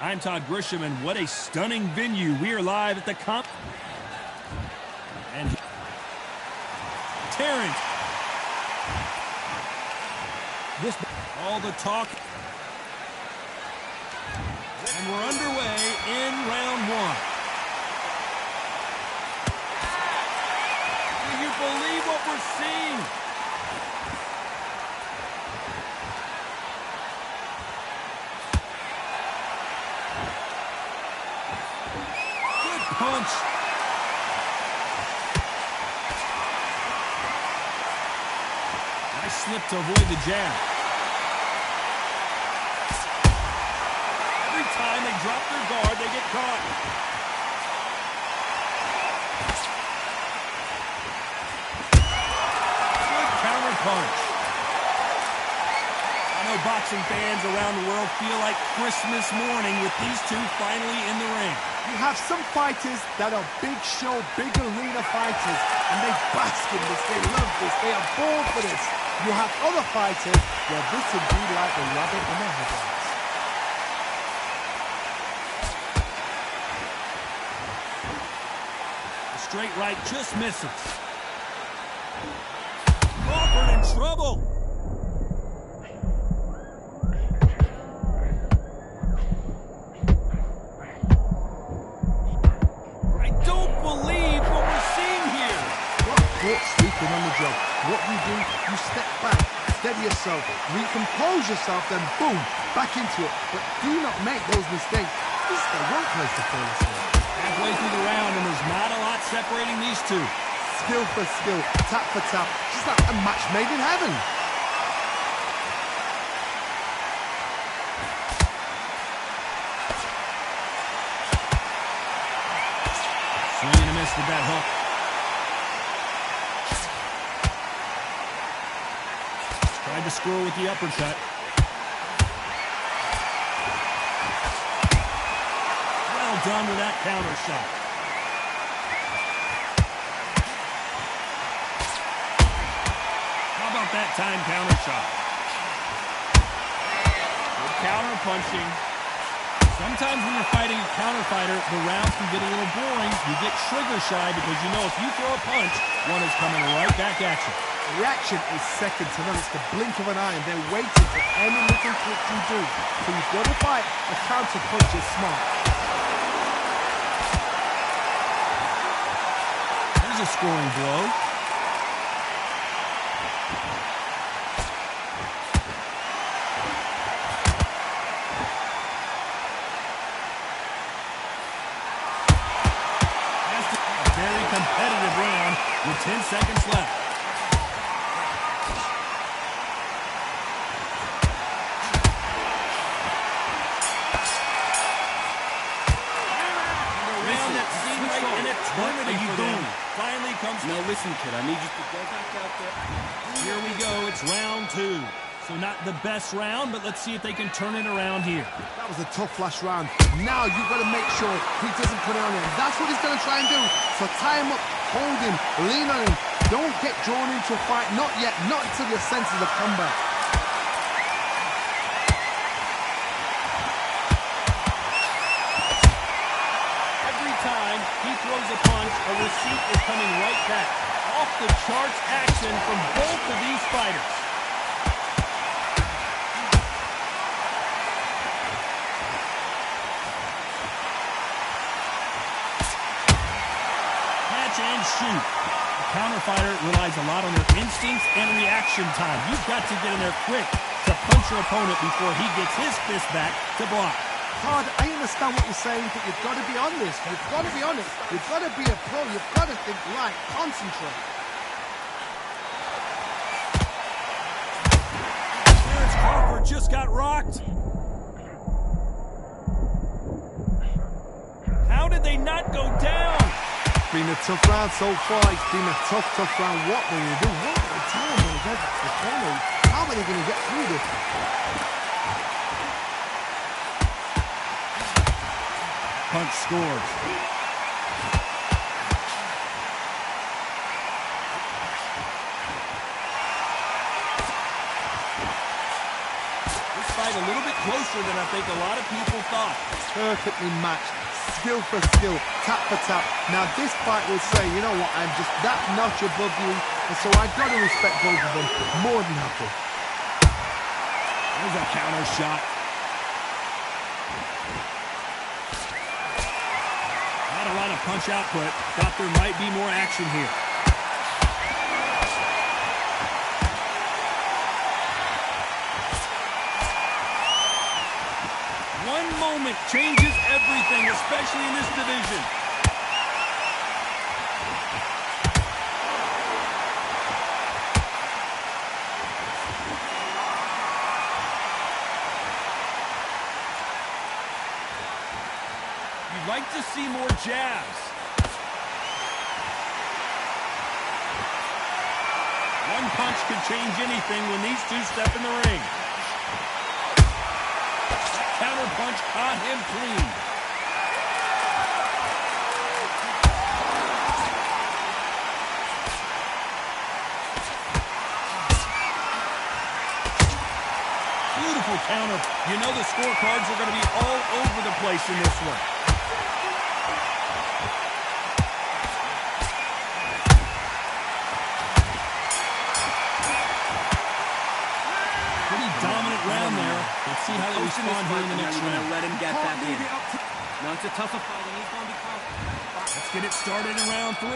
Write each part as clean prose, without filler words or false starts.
I'm Todd Grisham, and what a stunning venue. We are live at the comp. And Terrence. This all the talk. And we're underway in round one. Do you believe what we're seeing? Good punch. Nice slip to avoid the jab. Every time they drop their guard, they get caught. Good counter punch. I know boxing fans around the world feel like Christmas morning with these two finally in the ring. You have some fighters that are big show, big arena fighters, and they bask in this, they love this, they are born for this. You have other fighters where this would be like a rabbit in a headlights. The straight right just misses. Crawford in trouble. I don't believe what we're seeing here. Caught sleeping on the job. What you do, you step back, steady yourself, recompose yourself, then boom, back into it. But do not make those mistakes. This is the wrong place to fall asleep. Halfway through the round, and there's not a lot separating these two. Skill for skill, tap for tap, just like a match made in heaven. Swing and a miss with that hook. Tried to score with the uppercut. Well done with that counter shot. How about that time counter shot? Good counter punching. Sometimes when you're fighting a counter fighter, the rounds can get a little boring. You get trigger shy because you know if you throw a punch, one is coming right back at you. Reaction is second to none. It's the blink of an eye, and they're waiting for any little trick you do. So you've got to fight a counter punch is smart. There's a scoring blow. A very competitive round with 10 seconds left. Finally comes. Now listen, kid, I need you to go back out there. Here we go. It's round two. So not the best round, but let's see if they can turn it around here. That was a tough last round. Now you've got to make sure he doesn't put it on him. That's what he's going to try and do. So tie him up, hold him, lean on him. Don't get drawn into a fight. Not yet. Not until your senses have come back. He throws a punch, a receipt is coming right back. Off the charts action from both of these fighters. Catch and shoot. The counter fighter relies a lot on their instincts and reaction time. You've got to get in there quick to punch your opponent before he gets his fist back to block. Todd, I understand what you're saying, but you've got to be honest. You've got to be honest. You've got to be a pro. You've got to think right. Concentrate. Terrence Crawford just got rocked. How did they not go down? It's been a tough round so far. It's been a tough round. What will you do? What will the time when they get to the corner? How are they going to get through this? Punch scores. This fight a little bit closer than I think a lot of people thought. Perfectly matched, skill for skill, tap for tap. Now this fight will say, you know what, I'm just that notch above you, and so I got to respect both of them more than happy. There's a counter shot. Not a lot of punch output. Thought there might be more action here. One moment changes everything, especially in this division. You'd like to see more jabs. One punch could change anything when these two step in the ring. Counter punch caught him clean. Beautiful counter. You know the scorecards are going to be all over the place in this one. Pretty dominant round there. Let's see how they respond here in the next round. Let him get back in. Now it's a tougher fight, and he's going to be confident. Let's get it started in round 3.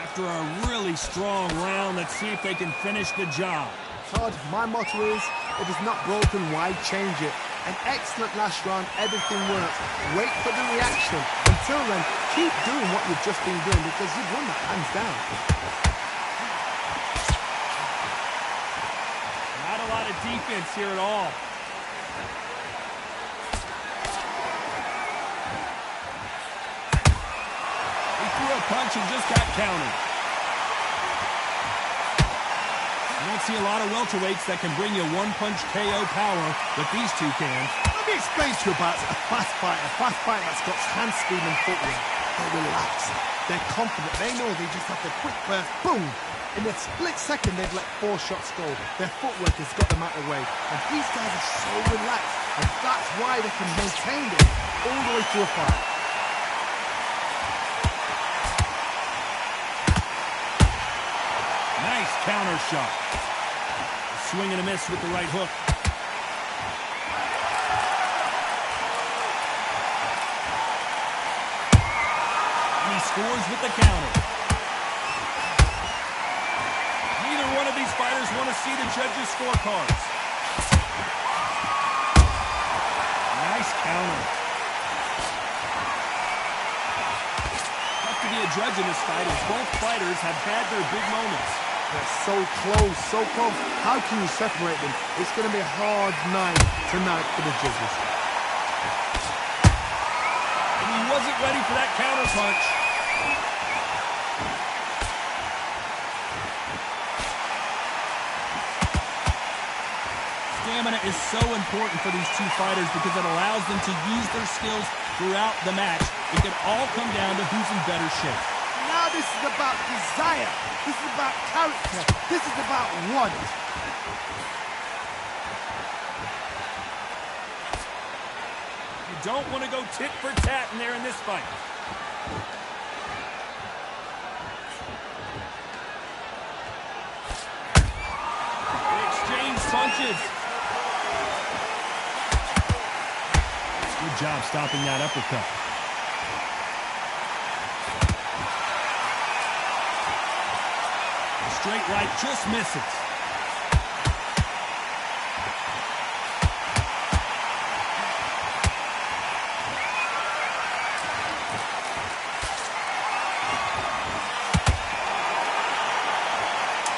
After a really strong round, let's see if they can finish the job. Todd, my motto is, if it's not broken, why change it? An excellent last round, everything works. Wait for the reaction. Until then, keep doing what you've just been doing because you've won that hands down. Not a lot of defense here at all. He threw a punch and just got countered. You don't see a lot of welterweights that can bring you one-punch KO power, but these two can. Let me explain to you about a fast fighter that's got hand speed and footwork. They're relaxed. They're confident. They know they just have the quick burst, boom! In a split second, they've let 4 shots go. Their footwork has got them out of the way. And these guys are so relaxed, and that's why they can maintain it all the way through a fight. Nice counter shot. Swing and a miss with the right hook. And he scores with the counter. Neither one of these fighters want to see the judges' scorecards. Nice counter. Tough to be a judge in this fight as both fighters have had their big moments. They're so close, so close. How can you separate them? It's going to be a hard night tonight for the judges. And he wasn't ready for that counter punch. Stamina is so important for these two fighters because it allows them to use their skills throughout the match. It can all come down to who's in better shape. Now this is about desire. This is about character. This is about want. You don't want to go tit for tat in there in this fight. They exchange punches. Good job stopping that uppercut. Straight right just misses.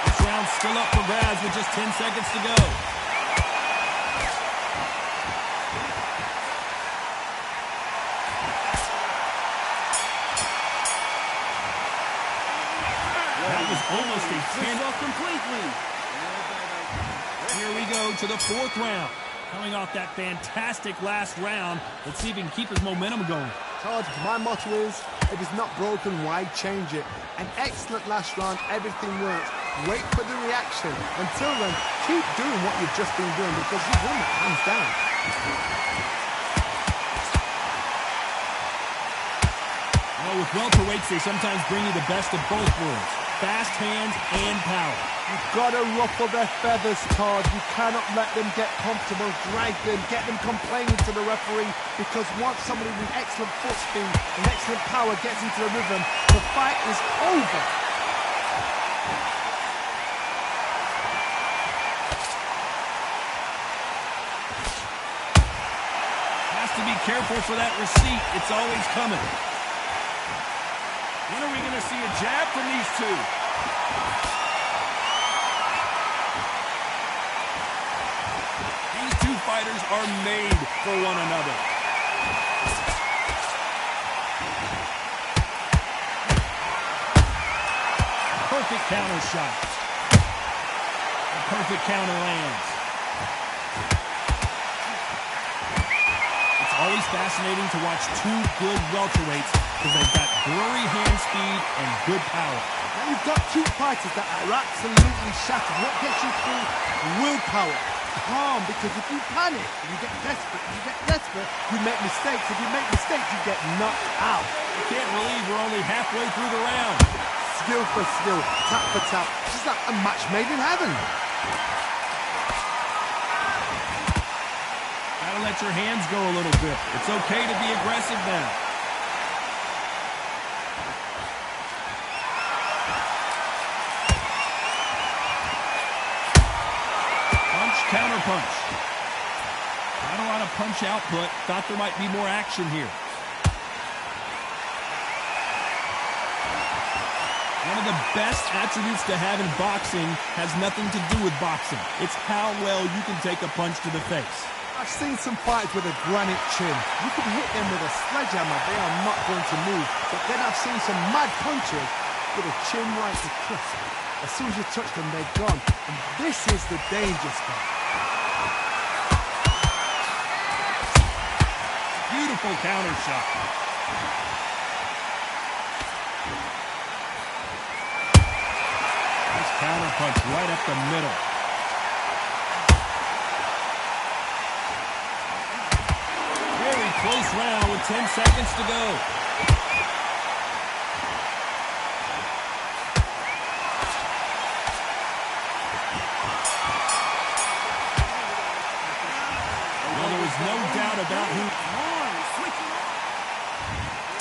This round's still up for grabs with just 10 seconds to go. Almost a 10 off completely. Here we go to the 4th round. Coming off that fantastic last round, let's see if he can keep his momentum going. Todd, my motto is, if it's not broken, why change it? An excellent last round, everything works. wait for the reaction. Until then, keep doing what you've just been doing because you've won that hands down. Well, with welterweights, they sometimes bring you the best of both worlds. Fast hands and power. You've got to ruffle their feathers, Todd. You cannot let them get comfortable, drag them, get them complaining to the referee, because once somebody with excellent foot speed and excellent power gets into the rhythm, the fight is over. Has to be careful for that receipt. It's always coming. When are we going to see a jab from these two? These two fighters are made for one another. Perfect counter shot. A perfect counter lands. It's always fascinating to watch two good welterweights because they've got blurry hand speed and good power. Now you've got two fighters that are absolutely shattered. What gets you through? Willpower. Calm, because if you panic, you get desperate, you make mistakes. If you make mistakes, you get knocked out. You can't believe we're only halfway through the round. Skill for skill, tap for tap. Just like a match made in heaven. Gotta let your hands go a little bit. It's okay to be aggressive now. Counter punch. Not a lot of punch output. Thought there might be more action here. One of the best attributes to have in boxing has nothing to do with boxing. It's how well you can take a punch to the face. I've seen some fighters with a granite chin. You can hit them with a sledgehammer, they are not going to move. But then I've seen some mad punchers with a chin like a crisp. As soon as you touch them, they're gone. And this is the danger spot. Beautiful counter shot. Nice counter punch right up the middle. Very close round with 10 seconds to go. No doubt about who.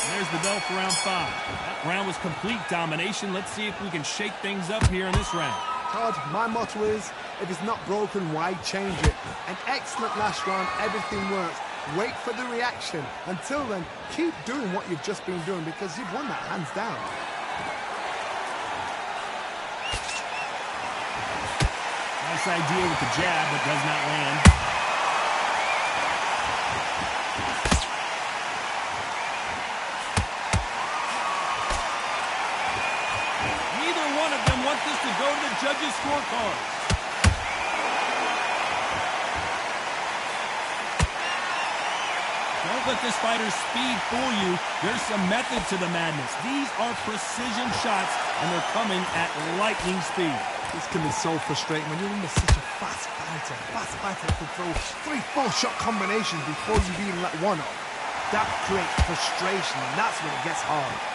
There's the bell for round 5. That round was complete domination. Let's see if we can shake things up here in this round. Todd, my motto is, if it's not broken, why change it? An excellent last round, everything works. Wait for the reaction. Until then, keep doing what you've just been doing because you've won that hands down. Nice idea with the jab, but does not land. Want this to go to the judges' scorecards. Don't let this fighter's speed fool you. There's some method to the madness. These are precision shots, and they're coming at lightning speed. This can be so frustrating when you're under such a fast fighter. Fast fighter that can throw 3-4 shot combinations before you even let one off. That creates frustration, and that's when it gets hard.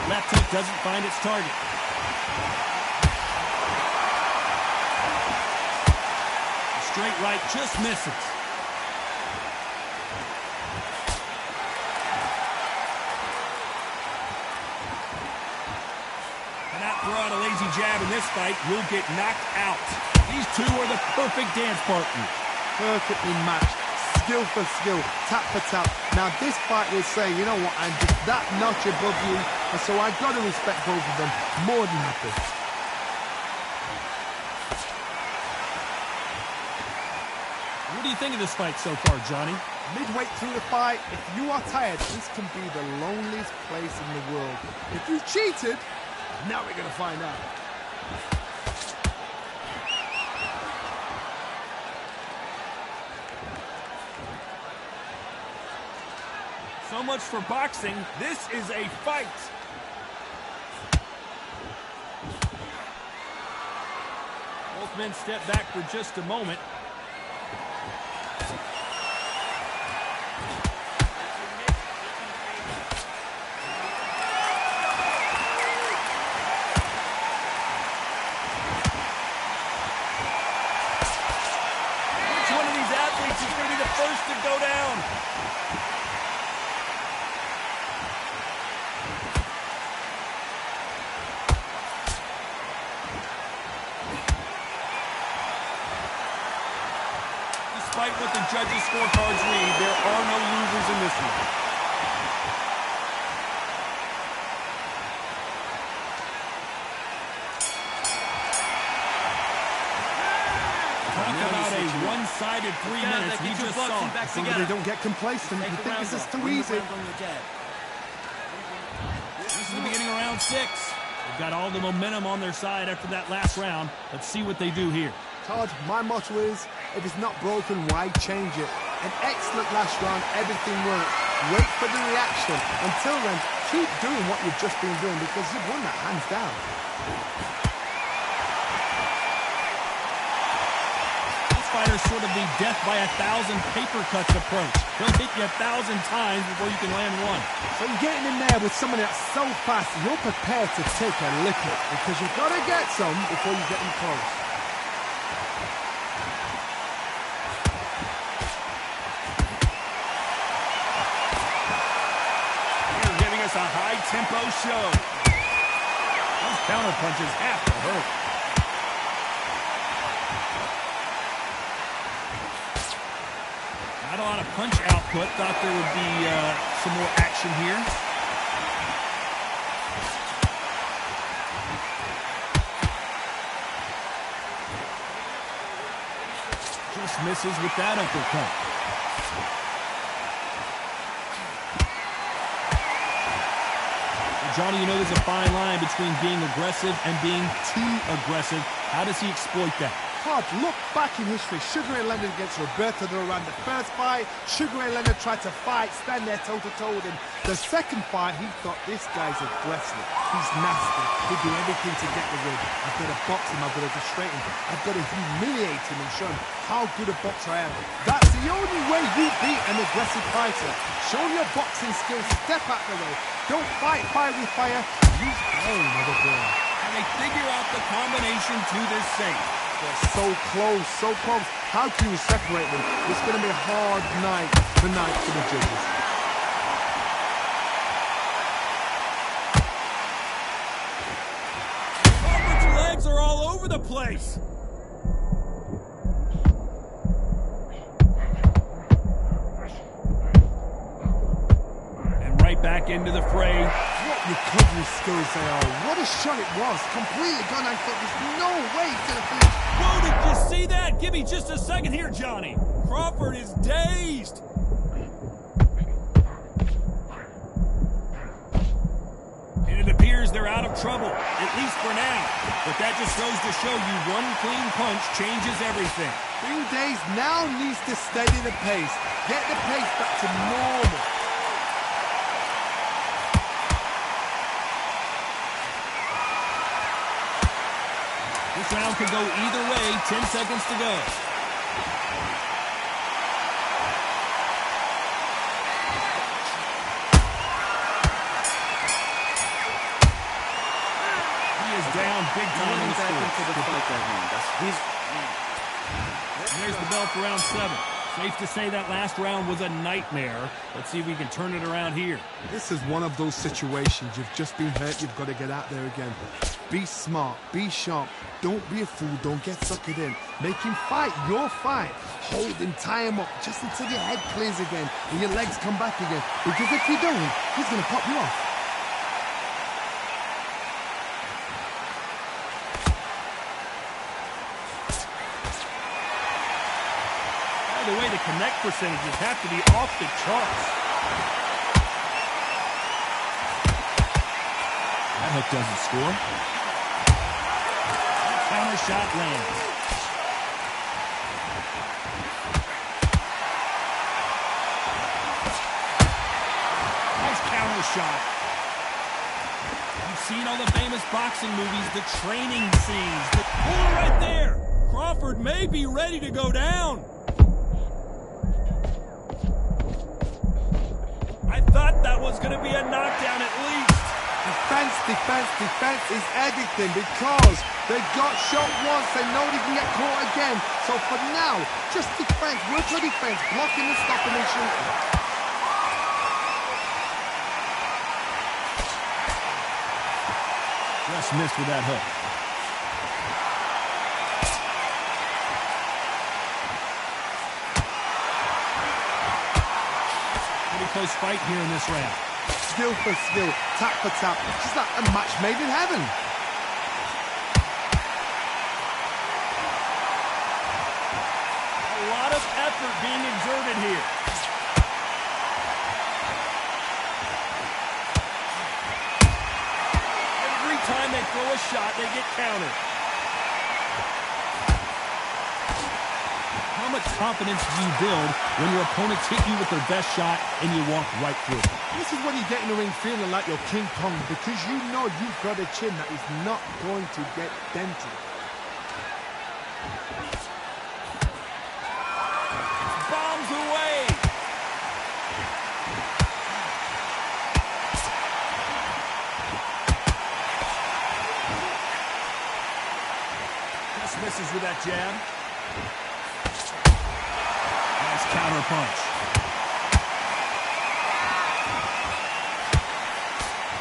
Left hook doesn't find its target. The straight right just misses. Cannot throw out a lazy jab in this fight. You'll get knocked out. These two are the perfect dance partners. Perfectly matched. Skill for skill, tap for tap. Now this fight will say, you know what, I'm just that notch above you, and so I've got to respect both of them more than happy. What do you think of this fight so far, Johnny? Midway through the fight, if you are tired, this can be the loneliest place in the world. If you cheated, now we're going to find out. So much for boxing. This is a fight. Both men step back for just a moment. First to go down. Despite what the judges' scorecards read, there are no losers in this one. Talk about a one-sided 3 minutes. We just saw it. Somebody don't get complacent. You think this is too easy. This is the beginning of round 6. They've got all the momentum on their side after that last round. Let's see what they do here. Todd, my motto is, if it's not broken, why change it? An excellent last round, everything worked. Wait for the reaction. Until then, keep doing what you've just been doing because you've won that hands down. Fighter sort of the death by 1,000 paper cuts approach. He'll hit you 1,000 times before you can land one. So you're getting in there with someone that's so fast, you're prepared to take a licking because you've got to get some before you get them close. They're giving us a high-tempo show. Those counter punches have to hurt. Not a lot of punch output. Thought there would be some more action here. Just misses with that uppercut. Well, Johnny, you know there's a fine line between being aggressive and being too aggressive. How does he exploit that? Todd, look back in history. Sugar Ray Leonard against Roberto Duran. The first fight, Sugar Ray Leonard tried to fight, stand there toe-to-toe with him. The second fight, he thought, this guy's aggressive. He's nasty. He'll do everything to get the win. I've got to box him. I've got to frustrate him. I've got to humiliate him and show him how good a boxer I am. That's the only way you beat an aggressive fighter. Show your boxing skills. Step out the way. Don't fight fire with fire. Use pain with a brain. And they figure out the combination to this safe. They're so close, so close. How can you separate them? It's going to be a hard night tonight for the judges. Crawford's legs are all over the place. And right back into the fray. What recovery skills they are. What a shot it was. Completely gone. I thought there's no way he's going to finish. Whoa, did you see that? Give me just a second here, Johnny. Crawford is dazed. And it appears they're out of trouble, at least for now. But that just goes to show you one clean punch changes everything. Being dazed now needs to steady the pace. Get the pace back to normal. This round could go either way. 10 seconds to go. He is down big time in the score. And there's the bell for round 7. Safe to say that last round was a nightmare. Let's see if we can turn it around here. This is one of those situations. You've just been hurt. You've got to get out there again. Be smart. Be sharp. Don't be a fool. Don't get suckered in. Make him fight your fight. Hold him, tie him up just until your head clears again and your legs come back again. Because if you don't, he's going to pop you off. By the way, the connect percentages have to be off the charts. That hook doesn't score. Counter shot lands. shot. You've seen all the famous boxing movies, the training scenes. The pull right there. Crawford may be ready to go down. I thought that was going to be a knockdown at least. Defense, defense, defense is everything because they got shot once, they know they can get caught again. So for now, just defense, work your defense, blocking and stopping and shooting. Just missed with that hook. Pretty close fight here in this round. Skill for skill, tap for tap. Just like a match made in heaven. A lot of effort being exerted here. Every time they throw a shot, they get countered. How much confidence do you build when your opponents hit you with their best shot and you walk right through it? This is when you get in the ring feeling like you're King Kong because you know you've got a chin that is not going to get dented. Bombs away! Just misses with that jab. Nice counter punch.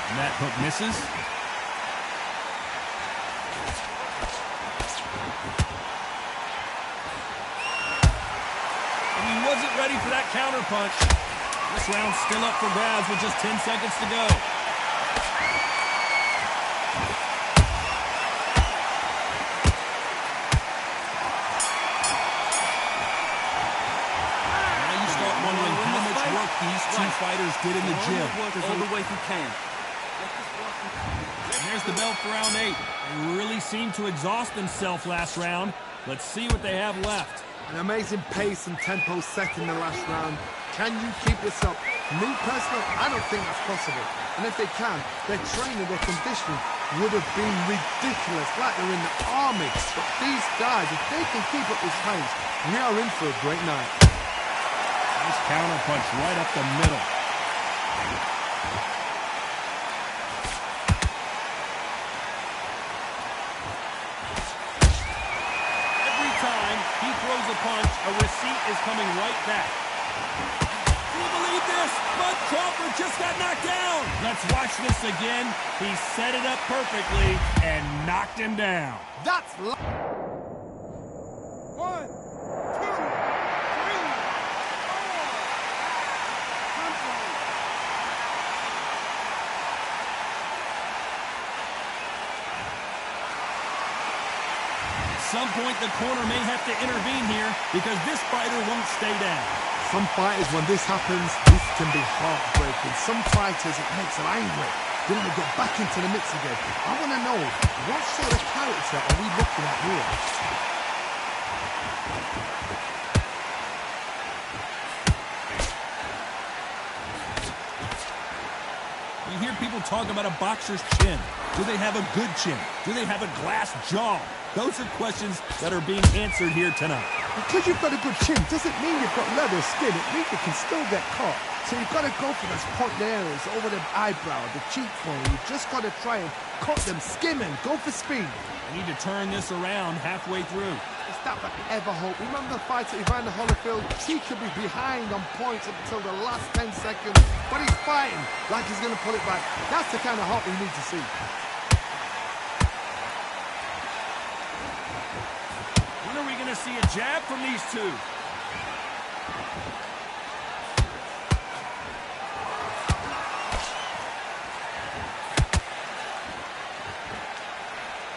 And that hook misses. And he wasn't ready for that counter punch. This round's still up for grabs with just 10 seconds to go. Now you start wondering how much work these two fighters did in the gym. All the way through camp. And there's the bell for round 8. They really seemed to exhaust themselves last round. Let's see what they have left. An amazing pace and tempo set in the last round. Can you keep this up? Me personally, I don't think that's possible. And if they can, their training, their conditioning would have been ridiculous, like they're in the army. But these guys, if they can keep up this pace, we are in for a great night. Nice counter punch right up the middle. Every time he throws a punch, a receipt is coming right back. Do you believe this? Bud Crawford just got knocked down. Let's watch this again. He set it up perfectly and knocked him down. That's... 1, 2, 3, 4. At some point, the corner may have to intervene here because this fighter won't stay down. Some fighters, when this happens, this can be heartbreaking. Some fighters, it makes them angry. They want to get back into the mix again. I want to know, what sort of character are we looking at here? You hear people talk about a boxer's chin. Do they have a good chin? Do they have a glass jaw? Those are questions that are being answered here tonight. Because you've got a good chin doesn't mean you've got leather skin. It means you can still get caught. So you've got to go for those point areas over the eyebrow, the cheekbone. You've just got to try and cut them, skim and go for speed. I need to turn this around halfway through. Is that what I ever hope? Remember the fight at Evander Holyfield? He could be behind on points up until the last 10 seconds, but he's fighting like he's going to pull it back. That's the kind of hope we need to see. When are we going to see a jab from these two?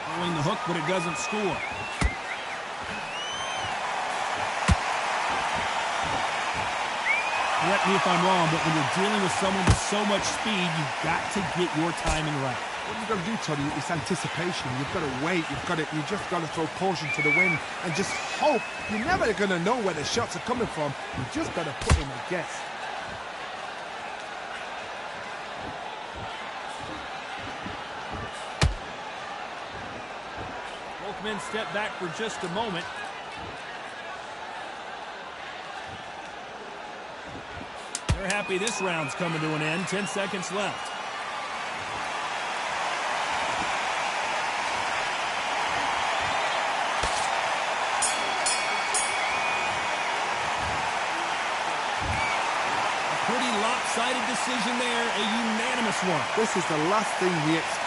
Throwing the hook, but it doesn't score. Correct me if I'm wrong, but when you're dealing with someone with so much speed, you've got to get your timing right. What you've got to do, Tony, is anticipation. You've got to wait. You just got to throw caution to the wind and just hope. You're never going to know where the shots are coming from. You just got to put in a guess. Both men step back for just a moment. They're happy this round's coming to an end. 10 seconds left. Pretty lopsided decision there, a unanimous one. This is the last thing we expect.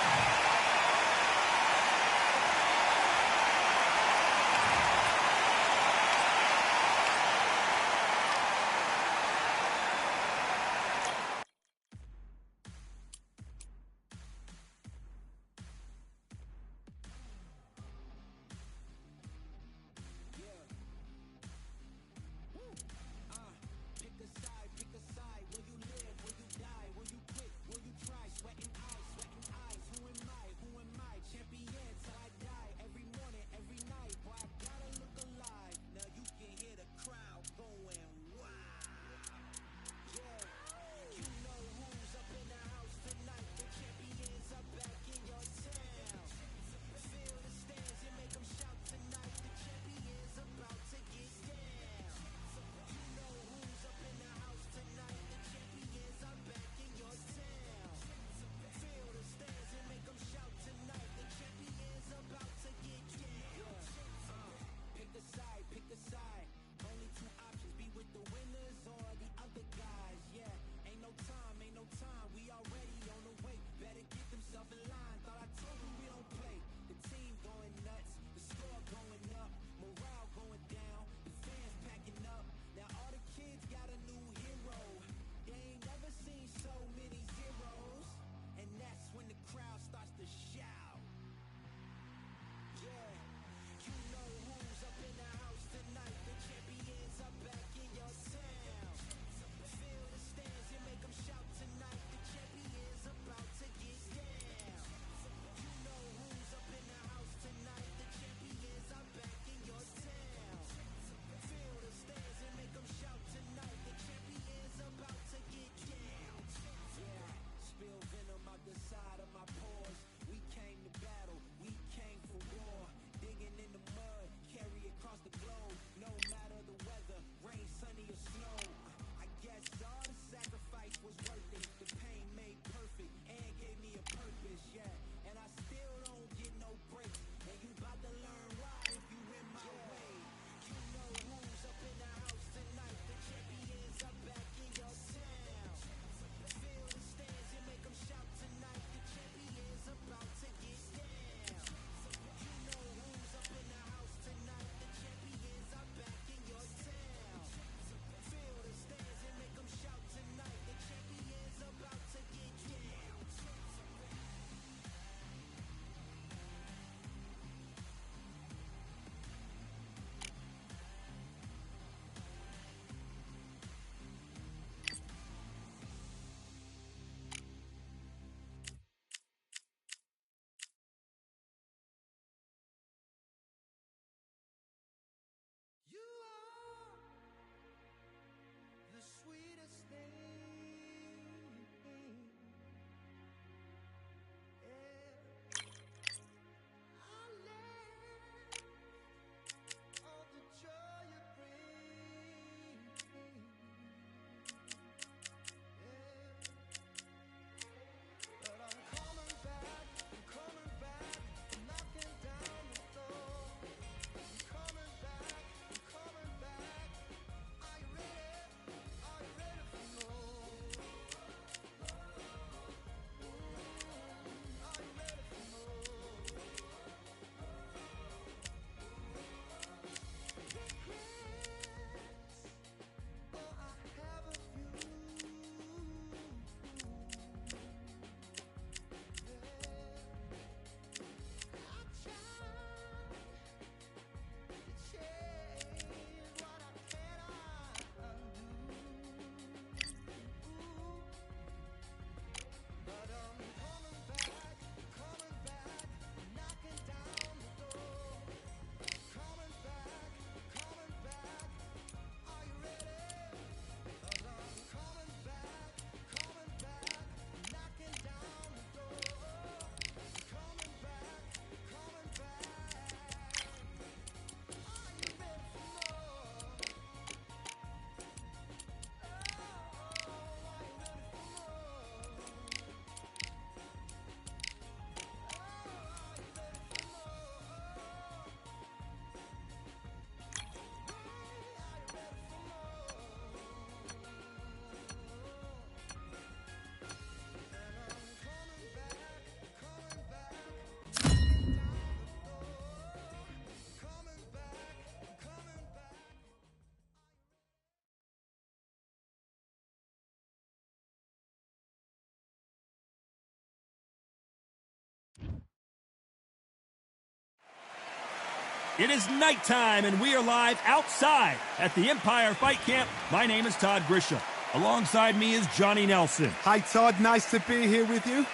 It is nighttime, and we are live outside at the Empire Fight Camp. My name is Todd Grisham. Alongside me is Johnny Nelson. Hi, Todd. Nice to be here with you.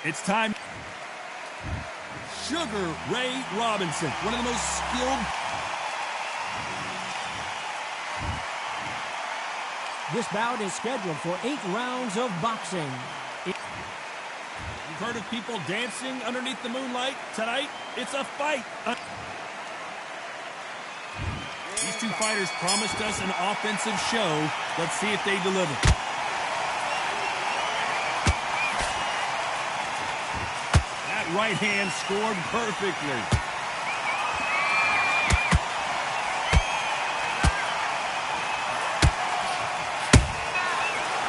It's time. Sugar Ray Robinson, one of the most skilled. This bout is scheduled for 8 rounds of boxing. You've heard of people dancing underneath the moonlight? Tonight, it's a fight. These two fighters promised us an offensive show. Let's see if they deliver. That right hand scored perfectly.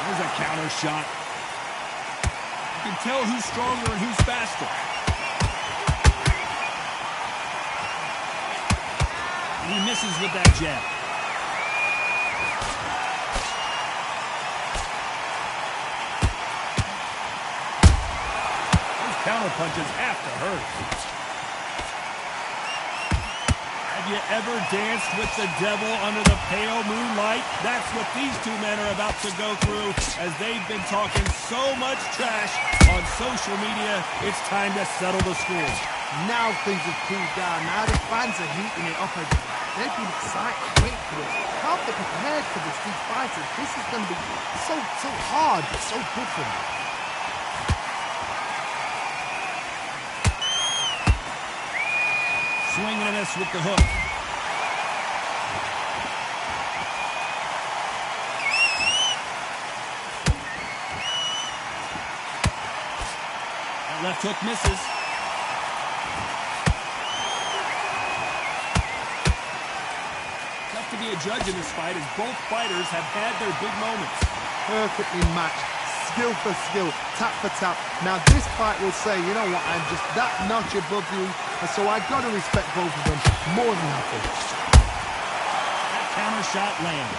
There's a counter shot. You can tell who's stronger and who's faster. And he misses with that jab. Those counter punches have to hurt. Have you ever danced with the devil under the pale moonlight? That's what these two men are about to go through as they've been talking so much trash on social media. It's time to settle the score. Now things have cooled down. Now the fans are heating it up again. They've been excited, waiting for it. How they prepared for this, these fighters. This is going to be so hard, but so good for them. Swing and a miss with the hook. That left hook misses. Tough to be a judge in this fight as both fighters have had their big moments. Perfectly matched, skill for skill, tap for tap. Now this fight will say, you know what, I'm just that notch above you, and so I've got to respect both of them more than happy. That counter shot lands.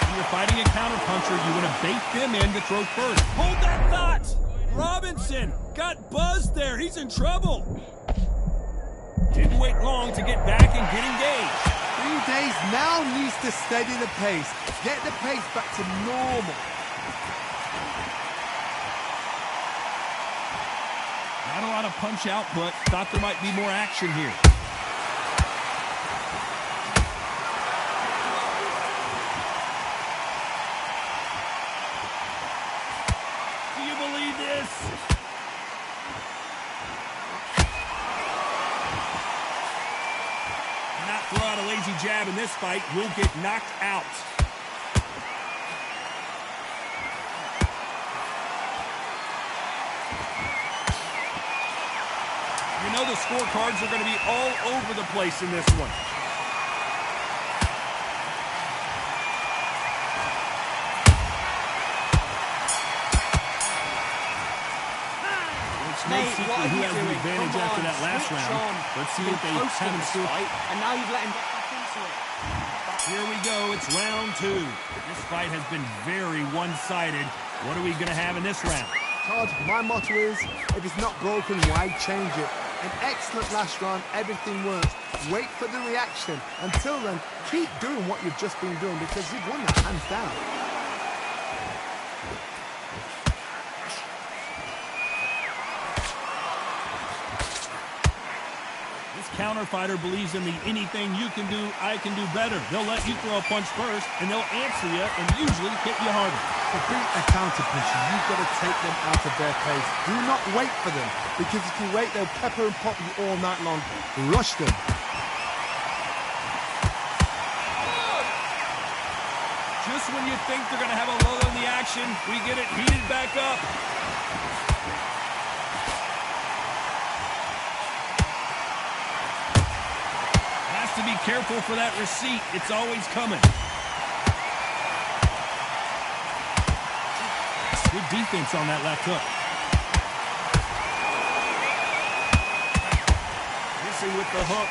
When you're fighting a counter puncher, you want to bait them in to throw first. Hold that thought! Robinson got buzzed there. He's in trouble. Didn't wait long to get back and get engaged. 3 days now needs to steady the pace. Get the pace back to normal. Not a lot of punch output. Thought there might be more action here. Do you believe this? Not throw out a lazy jab in this fight. We'll get knocked out. You know the scorecards are going to be all over the place in this one. It's no secret who has the advantage after that last round. Let's see if they have him still. And now you've let him get back into it. Here we go. It's round 2. This fight has been very one-sided. What are we going to have in this round? Todd, my motto is, if it's not broken, why change it? An excellent last round, everything works. Wait for the reaction. Until then, keep doing what you've just been doing because you've won that hands down. This counter fighter believes in the anything you can do, I can do better. They'll let you throw a punch first, and they'll answer you and usually hit you harder. To beat a counter puncher, you've got to take them out of their pace. Do not wait for them, because if you wait, they'll pepper and pop you all night long. Rush them. Just when you think they're going to have a lull in the action, we get it heated back up. Has to be careful for that receipt. It's always coming. Good defense on that left hook. Missing with the hook.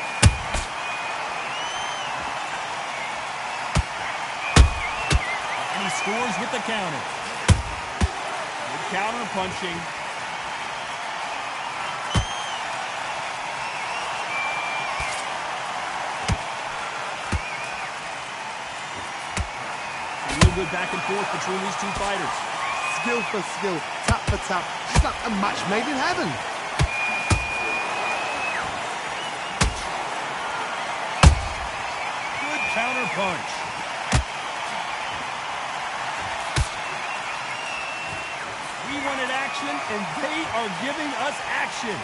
And he scores with the counter. counter punching. A little good back and forth between these two fighters. Skill for skill, tap for tap. Just like a match made in heaven. Good counter punch. We wanted action, and they are giving us action.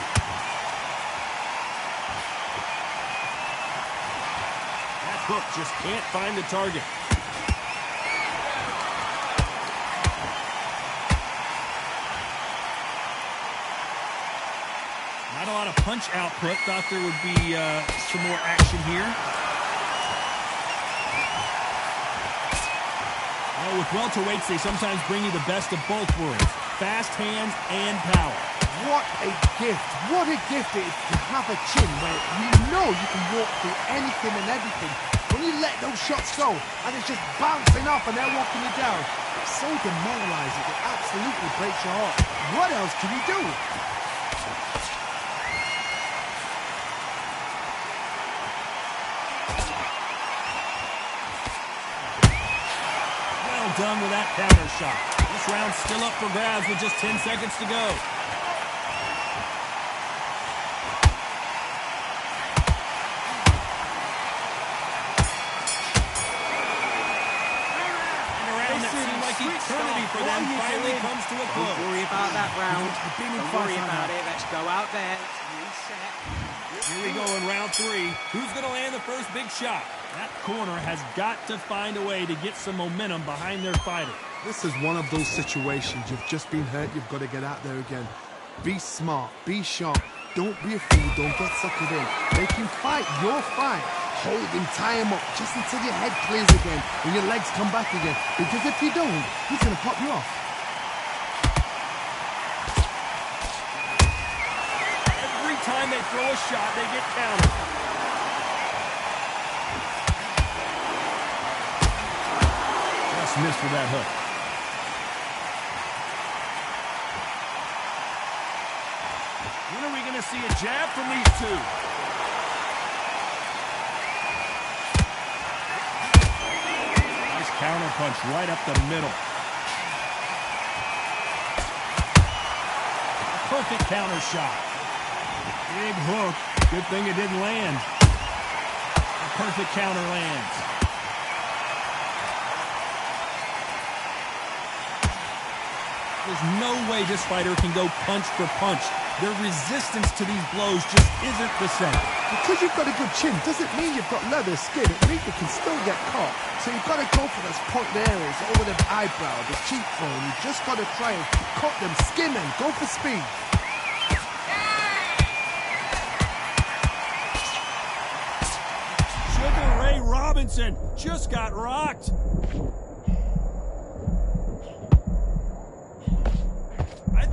That hook just can't find the target. Not a lot of punch output. Thought there would be some more action here. Well, with welterweights, they sometimes bring you the best of both worlds. Fast hands and power. What a gift. What a gift it is to have a chin where you know you can walk through anything and everything. When you let those shots go and it's just bouncing off and they're walking you down, it's so demoralizing. It absolutely breaks your heart. What else can you do? Done with that counter shot. This round's still up for grabs with just 10 seconds to go. And a round that seemed like eternity for them finally comes to a close. Don't worry about that round. Don't worry about it. Let's go out there. Reset. Here we go in round 3. Who's going to land the first big shot? That corner has got to find a way to get some momentum behind their fighter. This is one of those situations. You've just been hurt. You've got to get out there again. Be smart. Be sharp. Don't be a fool. Don't get suckered in. Make him fight your fight. Hold him, tie him up, just until your head clears again and your legs come back again. Because if you don't, he's going to pop you off. Every time they throw a shot, they get countered. Missed with that hook. When are we going to see a jab from these two? Nice counter punch right up the middle. A perfect counter shot. Big hook. Good thing it didn't land. A perfect counter lands. There's no way this fighter can go punch for punch. Their resistance to these blows just isn't the same. Because you've got a good chin doesn't mean you've got leather skin. It means you can still get caught. So you've got to go for those point areas over the eyebrow, the cheekbone. You've just got to try and cut them, skin them, go for speed. Sugar Ray Robinson just got rocked.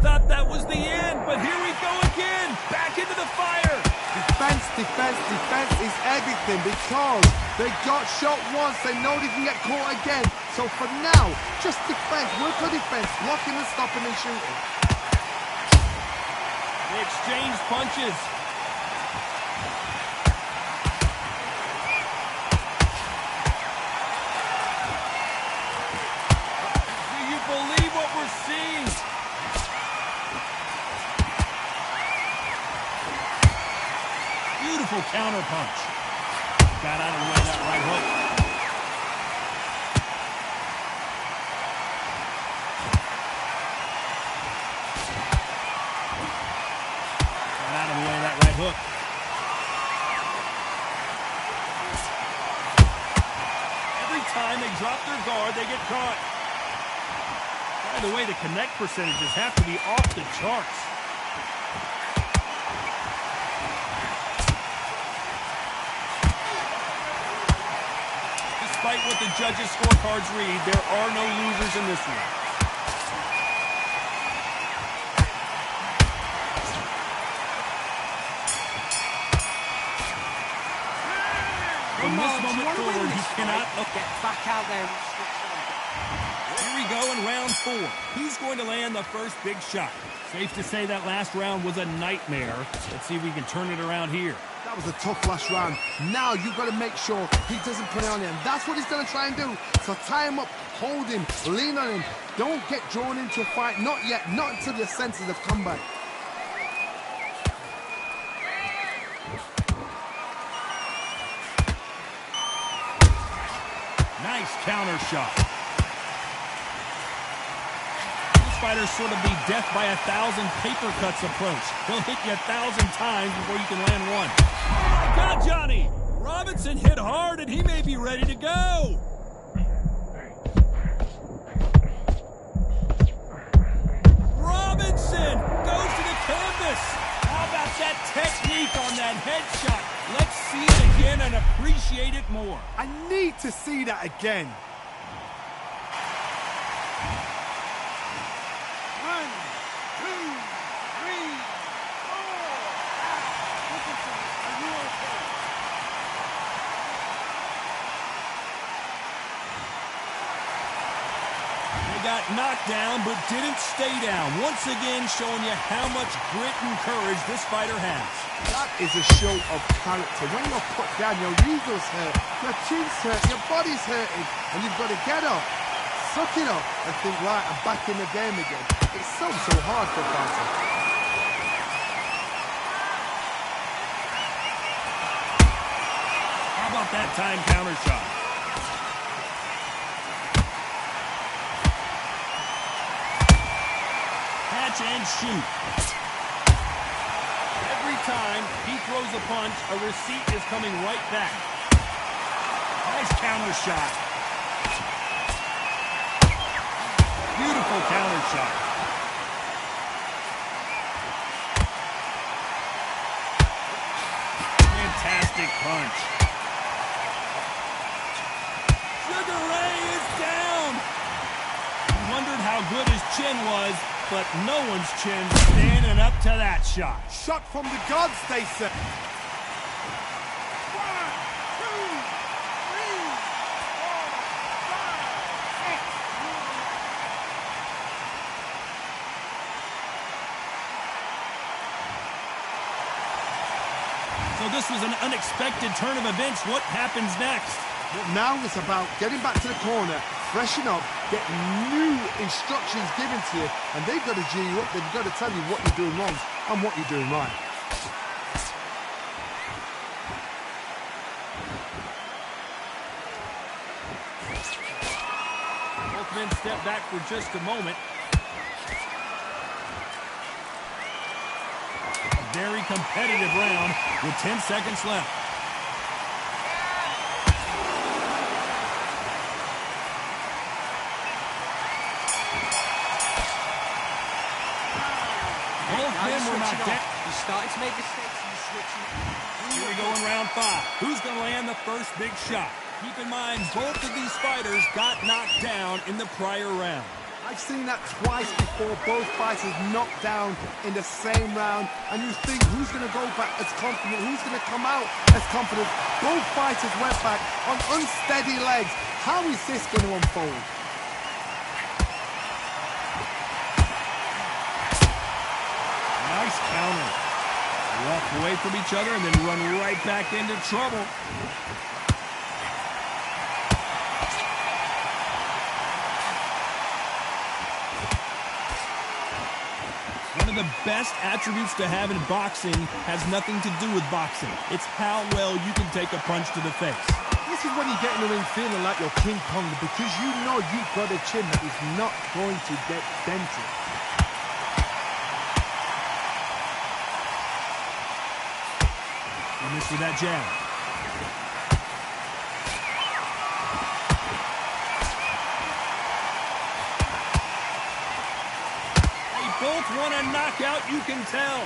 Thought that was the end, but here we go again. Back into the fire. Defense, defense, defense is everything because they got shot once. They know they can get caught again. So for now, just defense, work on defense, blocking and stopping and shooting. They exchange punches. Do you believe what we're seeing? Beautiful counter punch. Got out of the way of that right hook. Got out of the way of that right hook. Every time they drop their guard, they get caught. By the way, the connect percentages have to be off the charts. Despite what the judges' scorecards read, there are no losers in this one. From this moment forward, he cannot get back out there and switch on. Here we go in round 4. Who's going to land the first big shot? Safe to say that last round was a nightmare. Let's see if we can turn it around here. That was a tough last round. Now you've got to make sure he doesn't put it on him. That's what he's going to try and do. So tie him up, hold him, lean on him. Don't get drawn into a fight. Not yet. Not until your senses have come back. Nice counter shot. This fighter's sort of the death by 1,000 paper cuts approach. He'll hit you 1,000 times before you can land one. Oh my God, Johnny! Robinson hit hard and he may be ready to go. Robinson goes to the canvas. How about that technique on that headshot? Let's see it again and appreciate it more. I need to see that again. 1, 2, 3, 4. Are you okay? They got knocked down but didn't stay down. Once again showing you how much grit and courage this fighter has. That is a show of character. When you're put down, your ego's hurt, your chin's hurt, your body's hurting, and you've got to get up, suck it up, and think, right, I'm back in the game again. It's so hard for a fighter. How about that time counter shot? Catch and shoot. Every time he throws a punch, a receipt is coming right back. Nice counter shot. Beautiful counter shot. Fantastic punch. Sugar Ray is down. He wondered how good his chin was, but no one's chin standing up to that shot. Shot from the gods, they say. 1, 2, 3, 4, 5, 6. So this was an unexpected turn of events. What happens next? But now it's about getting back to the corner, freshen up, get new instructions given to you, and they've got to G you up. They've got to tell you what you're doing wrong and what you're doing right. Both men step back for just a moment. A very competitive round with 10 seconds left. You're starting to make mistakes and you're switching. Here we go in round 5. Who's going to land the first big shot? Keep in mind, both of these fighters got knocked down in the prior round. I've seen that twice before, both fighters knocked down in the same round, and you think, who's going to go back as confident, who's going to come out as confident? Both fighters went back on unsteady legs. How is this going to unfold? Nice counter. Walk away from each other and then run right back into trouble. One of the best attributes to have in boxing has nothing to do with boxing. It's how well you can take a punch to the face. This is when you get in the ring feeling like you're King Kong, because you know you've got a chin that is not going to get dented. He missed with that jab. They both want a knockout, you can tell.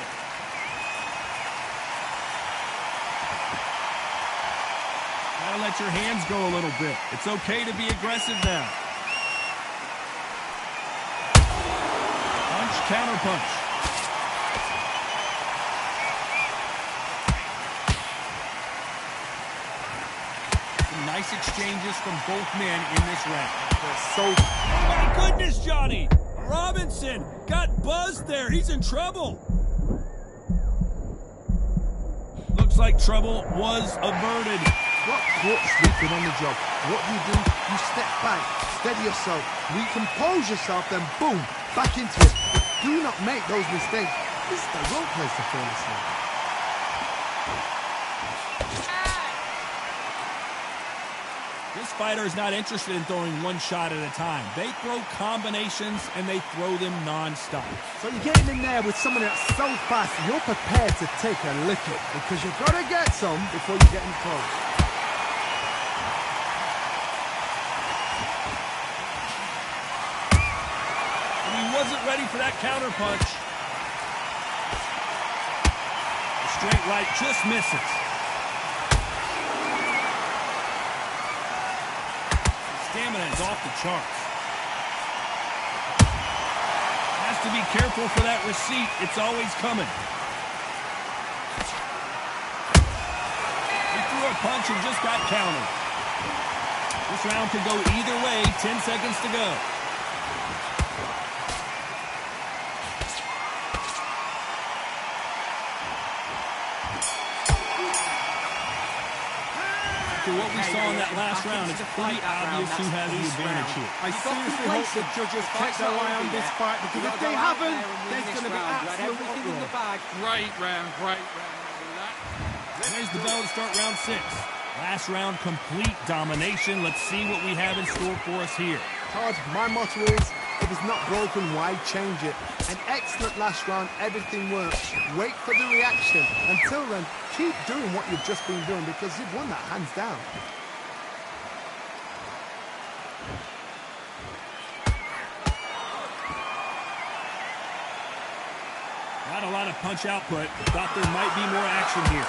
Gotta let your hands go a little bit. It's okay to be aggressive now. Punch, counter punch. Nice nice exchanges from both men in this round. So, oh my goodness, Johnny! Robinson got buzzed there. He's in trouble. Looks like trouble was averted. got caught sleeping on the job. What do? You step back, steady yourself, recompose yourself, then boom, back into it. Do not make those mistakes. This is the wrong place to fall asleep. This fighter is not interested in throwing one shot at a time. They throw combinations, and they throw them non-stop. So you're getting in there with someone that's so fast, you're prepared to take a licking because you've got to get some before you get in close. And he wasn't ready for that counter punch. The straight right just misses. Stamina is off the charts. Has to be careful for that receipt. It's always coming. He threw a punch and just got countered. This round could go either way. 10 seconds to go. What we saw in that last round, it's pretty obvious who has the advantage here. I seriously hope the judges keep their eye on this fight because if they haven't, there's going to be absolute uproar. Great round, great round. There's the bell to start round 6. Last round, complete domination. Let's see what we have in store for us here. Todd, my motto is, if it's not broken, why change it? An excellent last round, everything works. Wait for the reaction. Until then, keep doing what you've just been doing because you've won that hands down. Not a lot of punch output. Thought there might be more action here.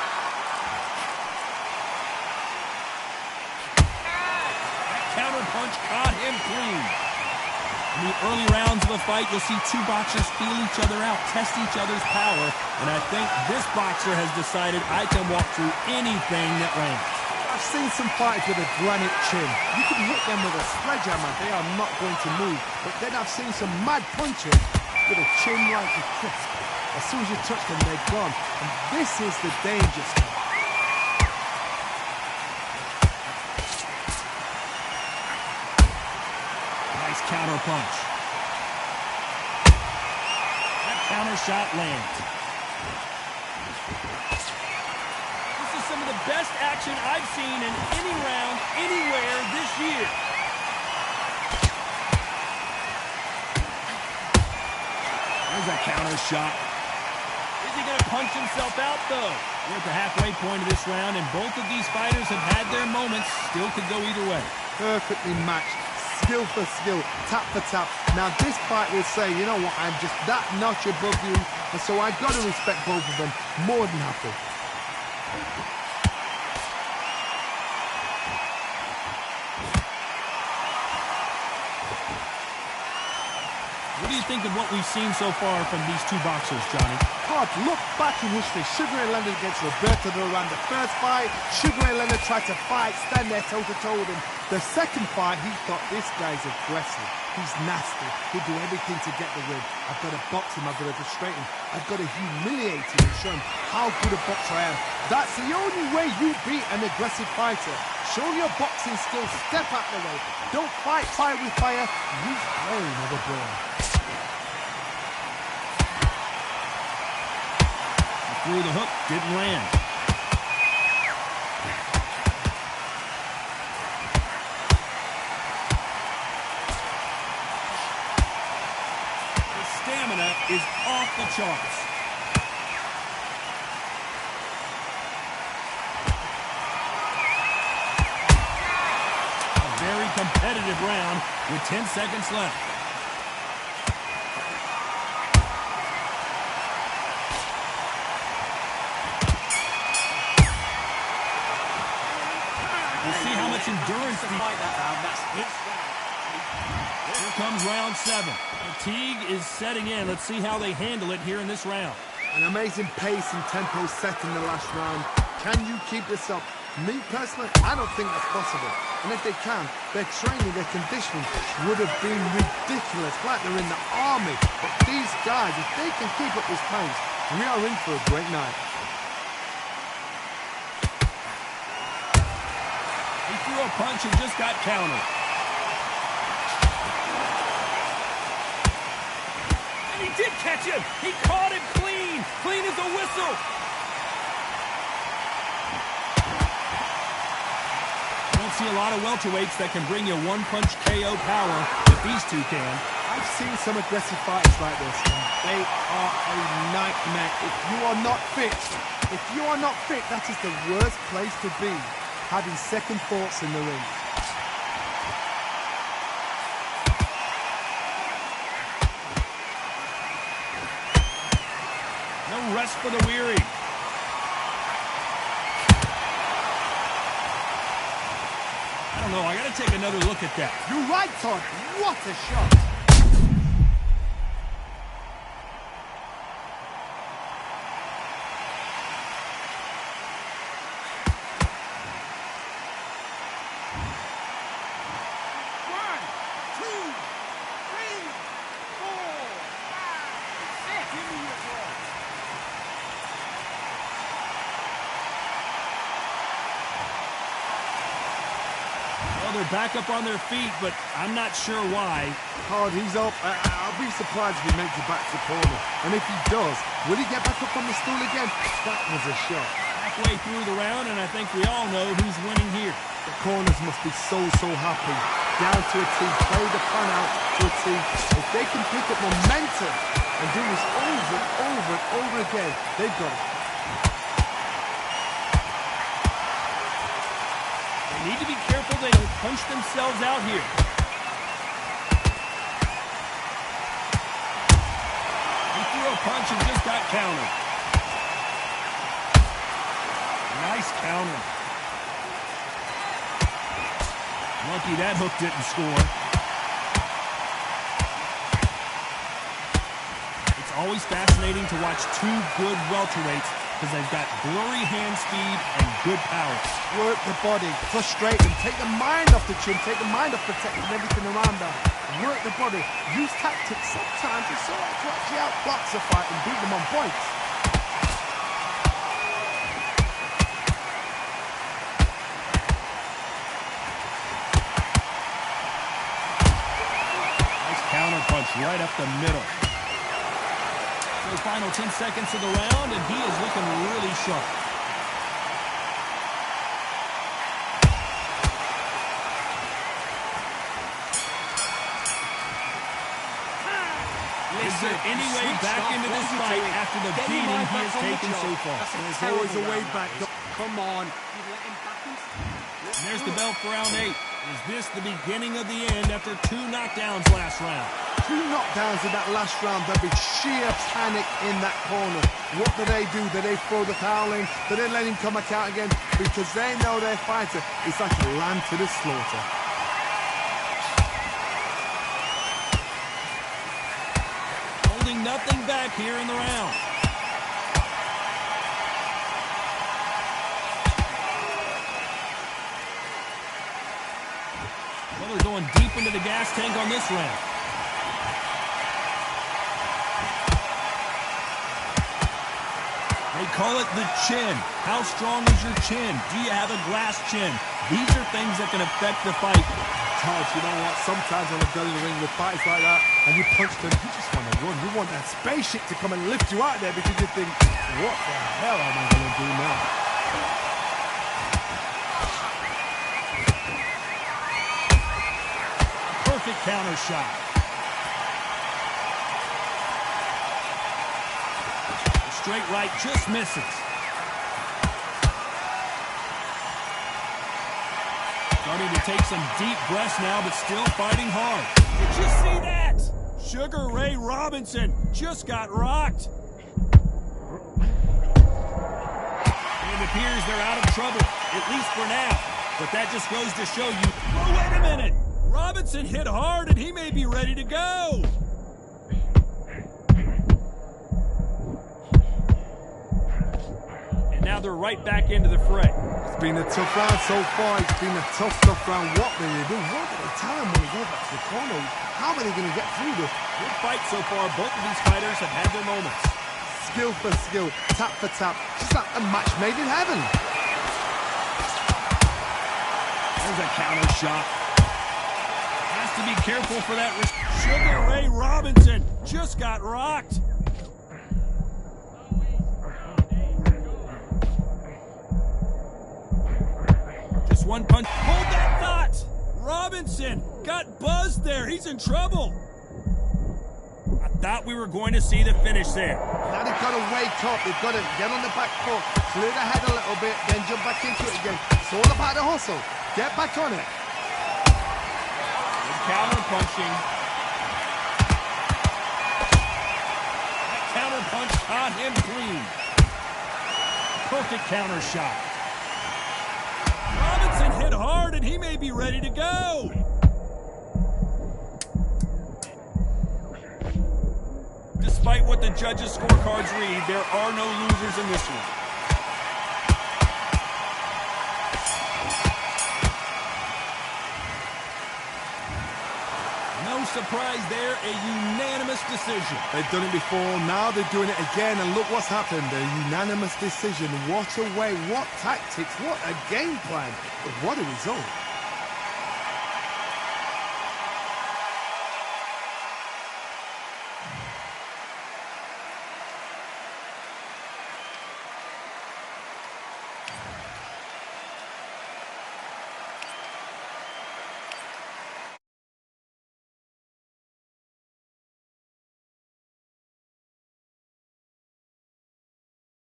That counter punch caught him clean. In the early rounds of a fight, you'll see two boxers feel each other out, test each other's power, and I think this boxer has decided I can walk through anything that lands. I've seen some fighters with a granite chin. You can hit them with a sledgehammer, they are not going to move. But then I've seen some mad punches with a chin like a crisp. As soon as you touch them, they're gone. And this is the danger stuff. Nice counter punch. That counter shot lands. This is some of the best action I've seen in any round, anywhere this year. There's a counter shot. Is he going to punch himself out, though? We're at the halfway point of this round, and both of these fighters have had their moments. Still could go either way. Perfectly matched. Skill for skill, tap for tap. Now this fight will say, you know what, I'm just that notch above you, and so I've got to respect both of them more than happy. What do you think of what we've seen so far from these two boxers, Johnny? Todd, look back in history. Sugar Ray Leonard against Roberto Duran. The first fight, Sugar Ray Leonard tried to fight, stand there toe-to-toe with him. The second fight, he thought, this guy's aggressive. He's nasty. He'll do everything to get the win. I've got to box him. I've got to frustrate him. I've got to humiliate him and show him how good a boxer I am. That's the only way you beat an aggressive fighter. Show your boxing skills. Step out the way. Don't fight fire with fire. Use brain over brain. Through the hook, didn't land. The stamina is off the charts. A very competitive round with 10 seconds left. Endurance. Here comes round 7. Fatigue is setting in. Let's see how they handle it here in this round. An amazing pace and tempo set in the last round. Can you keep this up? Me personally, I don't think that's possible. And if they can, their training, their conditioning would have been ridiculous, like they're in the army. But these guys, if they can keep up this pace, we are in for a great night. He threw a punch and just got countered. And he did catch him. He caught him clean. Clean as a whistle. Don't see a lot of welterweights that can bring you one-punch KO power, but these two can. I've seen some aggressive fighters like this, and they are a nightmare. If you are not fit, that is the worst place to be, having second thoughts in the ring. No rest for the weary. I don't know, I gotta take another look at that. You're right, Todd. What a shot. Well, they're back up on their feet, but I'm not sure why. Todd, he's up. I'll be surprised if he makes it back to the corner. And if he does, will he get back up on the stool again? That was a shot. Halfway through the round, and I think we all know who's winning here. The corners must be so happy. Down to a T, play the plan out to a T. If they can pick up momentum and do this over and over and over again, they've got it. They need to be careful they don't punch themselves out here. He threw a punch and just got countered. Nice counter. Lucky that hook didn't score. It's always fascinating to watch two good welterweights because they've got blurry hand speed and good power. Work the body, frustrate them, take the mind off the chin, take the mind off protecting everything around them. Work the body, use tactics sometimes to sort of actually outbox a fight and beat them on points. Nice counter punch right up the middle. So final 10 seconds of the round, and he is looking really sharp. Is there any way back into this fight after the beating he has taken so far? There's always a way back. Come on. You let him back in. And there's the bell for round 8. Is this the beginning of the end after 2 knockdowns last round? 2 knockdowns in that last round. There'll be sheer panic in that corner. What do? Do they throw the towel in? Do they let him come back out again? Because they know their fighter is like a lamb to the slaughter. Holding nothing back here in the round. Well, they're going deep into the gas tank on this round. They call it the chin. How strong is your chin? Do you have a glass chin? These are things that can affect the fight. Todd, you know what? Sometimes when I go in the ring with fights like that and you punch them, you just want to run. You want that spaceship to come and lift you out there because you think, what the hell am I going to do now? Perfect counter shot. The straight right just misses. Starting to take some deep breaths now, but still fighting hard. Did you see that? Sugar Ray Robinson just got rocked. It appears they're out of trouble, at least for now. But that just goes to show you, oh, wait a minute. Robinson hit hard, and he may be ready to go. And now they're are right back into the fray. It's been a tough round so far. It's been a tough round. What will they do? What do they tell him when he goes back to the corner? How are they going to get through this? Good fight so far. Both of these fighters have had their moments. Skill for skill, tap for tap. Just like a match made in heaven. There's a counter shot. Has to be careful for that. Sugar Ray Robinson just got rocked. Just one punch. Hold that thought. Robinson got buzzed there. He's in trouble. I thought we were going to see the finish there. Now they've got to wake up. They've got to get on the back foot, clear the head a little bit, then jump back into it again. It's all about the hustle. Get back on it. Good counter punching. That counter punch caught him clean. Perfect counter shot. Robinson hit hard and he may be ready to go. Despite what the judges' scorecards read, there are no losers in this one. No surprise there, a unanimous decision. They've done it before, now they're doing it again, and look what's happened. A unanimous decision. What a way, what tactics, what a game plan. But what a result.